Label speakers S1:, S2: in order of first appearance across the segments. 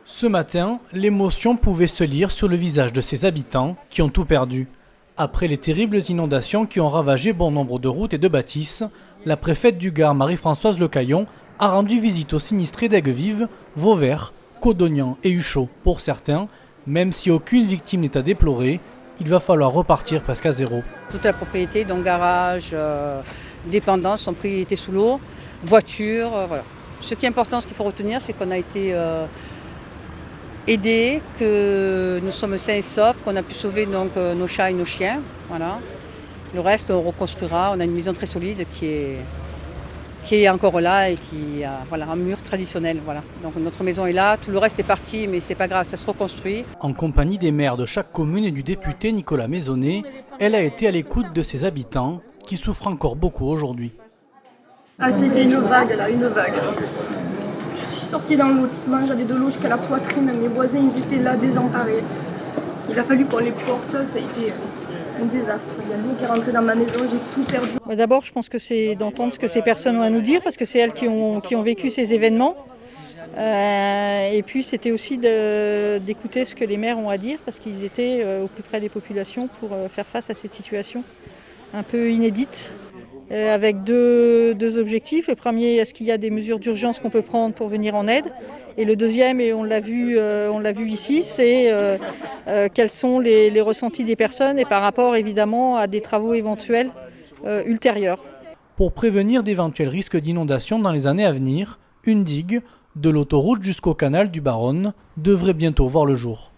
S1: Ce matin, l'émotion pouvait se lire sur le visage de ces habitants qui ont tout perdu. Après les terribles inondations qui ont ravagé bon nombre de routes et de bâtisses, la préfète du Gard, Marie-Françoise Lecaillon, a rendu visite aux sinistrés d'Aigues-Vives, Vauvert, Codognan et Huchot. Pour certains, même si aucune victime n'est à déplorer, il va falloir repartir presque à zéro.
S2: Toute la propriété, donc garage, dépendance, sont pris été sous l'eau, voiture, voilà. Ce qui est important, ce qu'il faut retenir, c'est qu'on a été aidés, que nous sommes sains et saufs, qu'on a pu sauver donc nos chats et nos chiens. Voilà. Le reste, on reconstruira. On a une maison très solide qui est encore là et qui a un mur traditionnel. Voilà. Donc notre maison est là, tout le reste est parti, mais c'est pas grave, ça se reconstruit.
S1: En compagnie des maires de chaque commune et du député Nicolas Maisonnet, elle a été à l'écoute de ses habitants qui souffrent encore beaucoup aujourd'hui.
S3: Ah, c'était une vague là, une vague. Je suis sortie dans le lotissement, j'avais de l'eau jusqu'à la poitrine, mes voisins ils étaient là désemparés. Il a fallu qu'on les porte, ça a été un désastre. Il y a l'eau qui est rentrée dans ma maison, j'ai tout perdu.
S4: D'abord, je pense que c'est d'entendre ce que ces personnes ont à nous dire, parce que c'est elles qui ont vécu ces événements. Et puis c'était aussi d'écouter ce que les maires ont à dire, parce qu'ils étaient au plus près des populations pour faire face à cette situation un peu inédite. Avec deux objectifs. Le premier, est-ce qu'il y a des mesures d'urgence qu'on peut prendre pour venir en aide ? Et le deuxième, et on l'a vu ici, c'est quels sont les ressentis des personnes et par rapport évidemment à des travaux éventuels ultérieurs.
S1: Pour prévenir d'éventuels risques d'inondation dans les années à venir, une digue, de l'autoroute jusqu'au canal du Baronne, devrait bientôt voir le jour.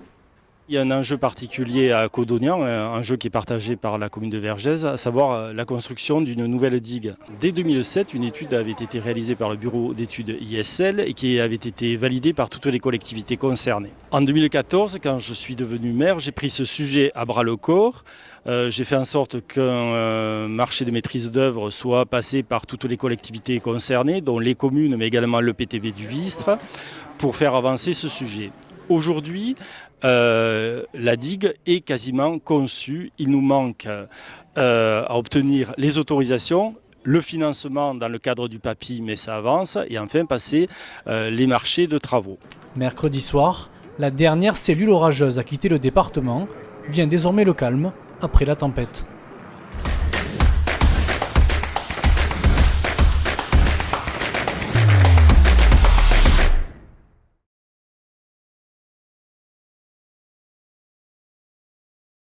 S5: Il y a un enjeu particulier à Codognan, un enjeu qui est partagé par la commune de Vergès, à savoir la construction d'une nouvelle digue. Dès 2007, une étude avait été réalisée par le bureau d'études ISL et qui avait été validée par toutes les collectivités concernées. En 2014, quand je suis devenu maire, j'ai pris ce sujet à bras-le-corps. J'ai fait en sorte qu'un marché de maîtrise d'œuvre soit passé par toutes les collectivités concernées, dont les communes, mais également le PTB du Vistre, pour faire avancer ce sujet. Aujourd'hui, la digue est quasiment conçue. Il nous manque à obtenir les autorisations, le financement dans le cadre du PAPI, mais ça avance, et enfin passer les marchés de travaux.
S1: Mercredi soir, la dernière cellule orageuse à quitter le département vient désormais le calme après la tempête.